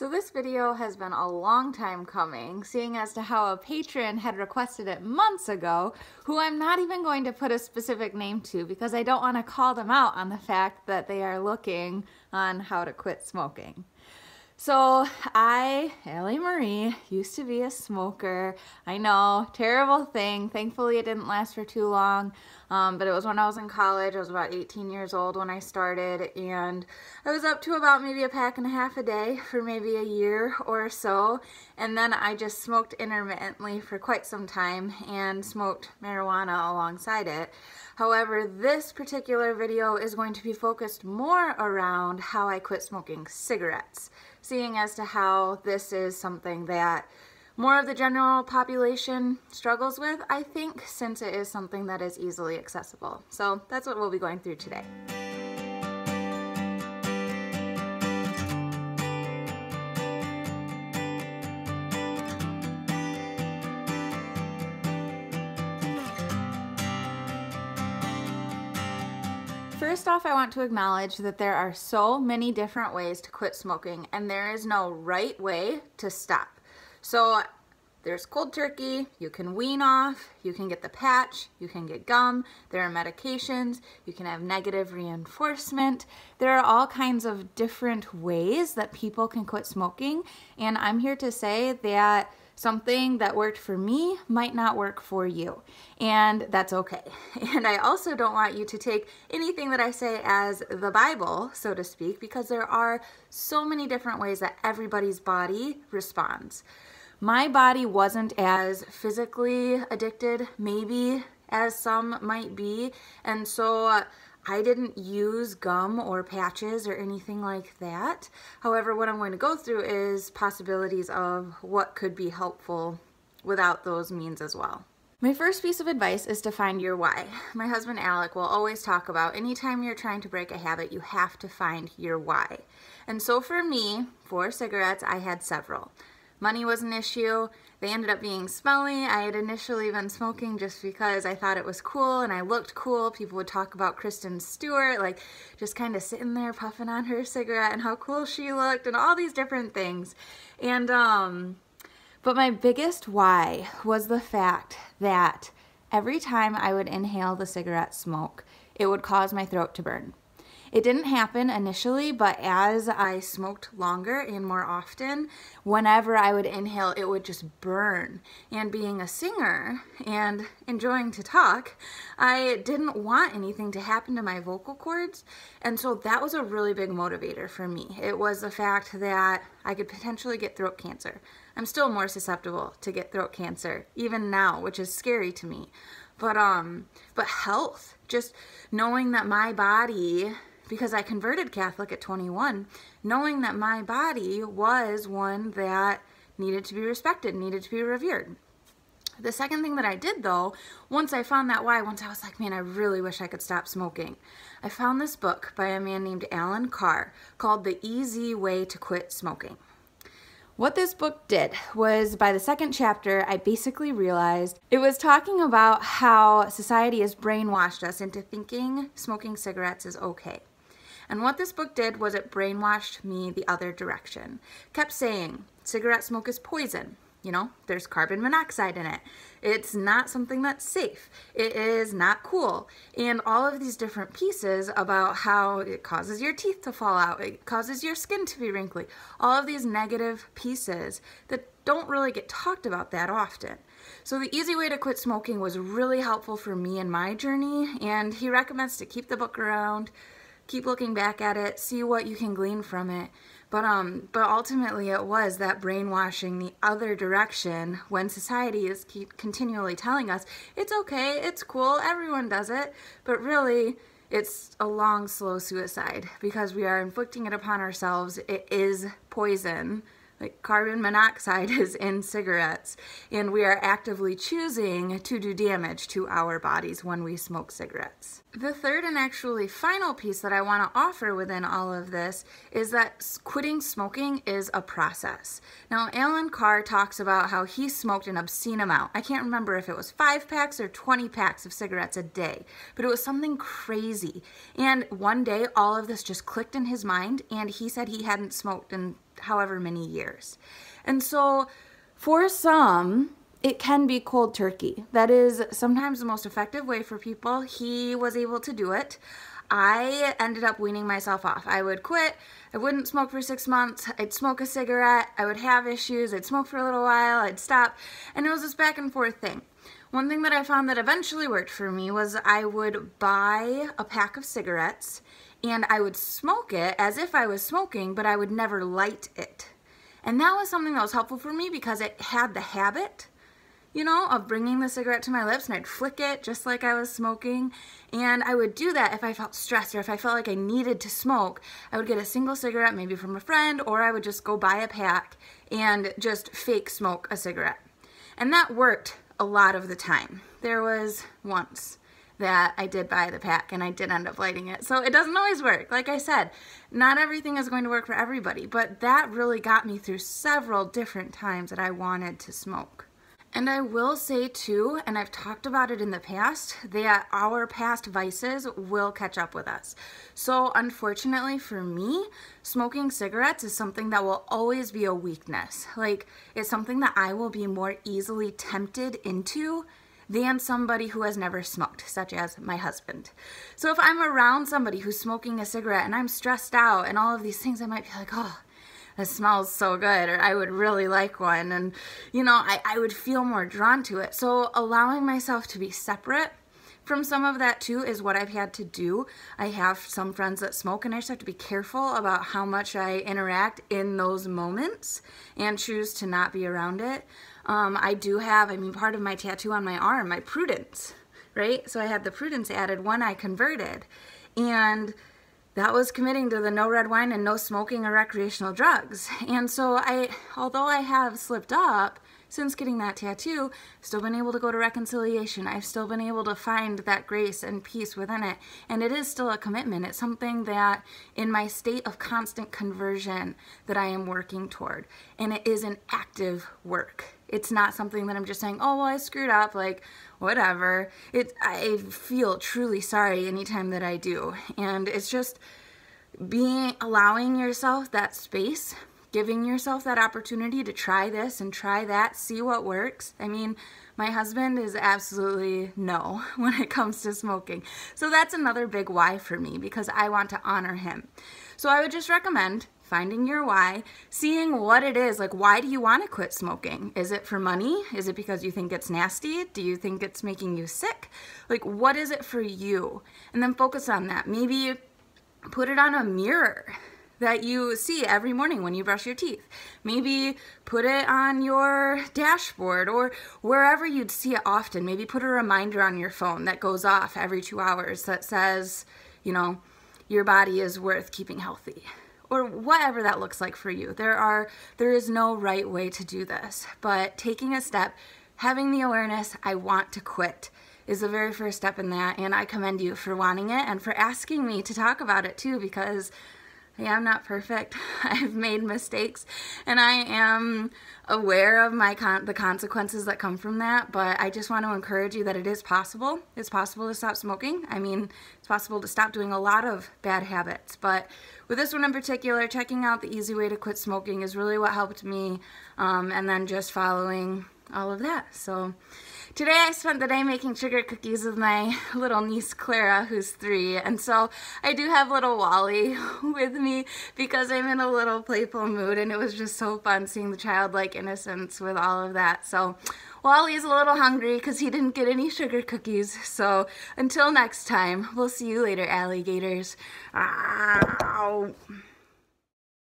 So this video has been a long time coming, seeing as to how a patron had requested it months ago, who I'm not even going to put a specific name to because I don't want to call them out on the fact that they are looking on how to quit smoking. So I, Allie Marie, used to be a smoker. I know, terrible thing. Thankfully it didn't last for too long, but it was when I was in college. I was about 18 years old when I started, and I was up to about maybe a pack and a half a day for maybe a year or so, and then I just smoked intermittently for quite some time and smoked marijuana alongside it. However, this particular video is going to be focused more around how I quit smoking cigarettes, seeing as to how this is something that more of the general population struggles with, I think, since it is something that is easily accessible. So that's what we'll be going through today. First off, I want to acknowledge that there are so many different ways to quit smoking, and there is no right way to stop. So there's cold turkey, you can wean off, you can get the patch, you can get gum, there are medications, you can have negative reinforcement. There are all kinds of different ways that people can quit smoking, and I'm here to say that something that worked for me might not work for you, and that's okay. And I also don't want you to take anything that I say as the Bible, so to speak, because there are so many different ways that everybody's body responds. My body wasn't as physically addicted, maybe, as some might be, and so I didn't use gum or patches or anything like that. However, what I'm going to go through is possibilities of what could be helpful without those means as well. My first piece of advice is to find your why. My husband Alec will always talk about anytime you're trying to break a habit, you have to find your why. And so for me, for cigarettes, I had several. Money was an issue. They ended up being smelly. I had initially been smoking just because I thought it was cool and I looked cool. People would talk about Kristen Stewart, like just kind of sitting there puffing on her cigarette and how cool she looked and all these different things. And, but my biggest why was the fact that every time I would inhale the cigarette smoke, it would cause my throat to burn. It didn't happen initially, but as I smoked longer and more often, whenever I would inhale, it would just burn. And being a singer and enjoying to talk, I didn't want anything to happen to my vocal cords, and so that was a really big motivator for me. It was the fact that I could potentially get throat cancer. I'm still more susceptible to get throat cancer, even now, which is scary to me. But health, just knowing that my body, because I converted Catholic at 21, knowing that my body was one that needed to be respected, needed to be revered. The second thing that I did though, once I found that why, once I was like, man, I really wish I could stop smoking, I found this book by a man named Alan Carr called The Easy Way to Quit Smoking. What this book did was, by the second chapter, I basically realized it was talking about how society has brainwashed us into thinking smoking cigarettes is okay. And what this book did was it brainwashed me the other direction. Kept saying, cigarette smoke is poison. You know, there's carbon monoxide in it. It's not something that's safe. It is not cool. And all of these different pieces about how it causes your teeth to fall out. It causes your skin to be wrinkly. All of these negative pieces that don't really get talked about that often. So The Easy Way to Quit Smoking was really helpful for me in my journey. And he recommends to keep the book around, keep looking back at it, see what you can glean from it. But ultimately it was that brainwashing the other direction when society is continually telling us, it's okay, it's cool, everyone does it, but really it's a long, slow suicide because we are inflicting it upon ourselves. It is poison. Like carbon monoxide is in cigarettes, and we are actively choosing to do damage to our bodies when we smoke cigarettes. The third and actually final piece that I want to offer within all of this is that quitting smoking is a process. Now, Alan Carr talks about how he smoked an obscene amount. I can't remember if it was 5 packs or 20 packs of cigarettes a day, but it was something crazy. And one day, all of this just clicked in his mind, and he said he hadn't smoked in however many years. And so for some, it can be cold turkey. That is sometimes the most effective way for people. He was able to do it. I ended up weaning myself off. I would quit. I wouldn't smoke for 6 months. I'd smoke a cigarette. I would have issues. I'd smoke for a little while. I'd stop. And it was this back and forth thing. One thing that I found that eventually worked for me was I would buy a pack of cigarettes and I would smoke it as if I was smoking, but I would never light it. And that was something that was helpful for me because it had the habit, you know, of bringing the cigarette to my lips, and I'd flick it just like I was smoking. And I would do that if I felt stressed or if I felt like I needed to smoke. I would get a single cigarette, maybe from a friend, or I would just go buy a pack and just fake smoke a cigarette. And that worked a lot of the time. There was once that I did buy the pack and I did end up lighting it. So it doesn't always work. Like I said, not everything is going to work for everybody, but that really got me through several different times that I wanted to smoke. And I will say too, and I've talked about it in the past, that our past vices will catch up with us. So unfortunately for me, smoking cigarettes is something that will always be a weakness. Like, it's something that I will be more easily tempted into than somebody who has never smoked, such as my husband. So if I'm around somebody who's smoking a cigarette and I'm stressed out and all of these things, I might be like, oh, it smells so good, or I would really like one, and you know, I would feel more drawn to it. So allowing myself to be separate from some of that too is what I've had to do. I have some friends that smoke, and I just have to be careful about how much I interact in those moments and choose to not be around it. I do have, part of my tattoo on my arm, my prudence, right? So I had the prudence added when I converted, and that was committing to the no red wine and no smoking or recreational drugs. And so although I have slipped up since getting that tattoo, I've still been able to go to reconciliation. I've still been able to find that grace and peace within it. And it is still a commitment. It's something that in my state of constant conversion that I am working toward. And it is an active work. It's not something that I'm just saying, oh, well, I screwed up, like, whatever. I feel truly sorry anytime that I do. And it's just allowing yourself that space, giving yourself that opportunity to try this and try that, see what works. My husband is absolutely no when it comes to smoking. So that's another big why for me, because I want to honor him. So I would just recommend finding your why, seeing what it is. Like, why do you want to quit smoking? Is it for money? Is it because you think it's nasty? Do you think it's making you sick? Like, what is it for you? And then focus on that. Maybe put it on a mirror that you see every morning when you brush your teeth. Maybe put it on your dashboard or wherever you'd see it often. Maybe put a reminder on your phone that goes off every 2 hours that says, you know, your body is worth keeping healthy. Or whatever that looks like for you. There is no right way to do this, but taking a step, having the awareness, I want to quit, is the very first step in that, and I commend you for wanting it and for asking me to talk about it too, because I am not perfect. I've made mistakes, and I am aware of the consequences that come from that, but I just want to encourage you that it is possible. It's possible to stop smoking. It's possible to stop doing a lot of bad habits, but with this one in particular, checking out the easy way to quit smoking is really what helped me, and then just following all of that. So today I spent the day making sugar cookies with my little niece Clara, who's 3, and so I do have little Wally with me because I'm in a little playful mood, and it was just so fun seeing the childlike innocence with all of that. So Wally's a little hungry because he didn't get any sugar cookies. So until next time, we'll see you later, alligators. Ow.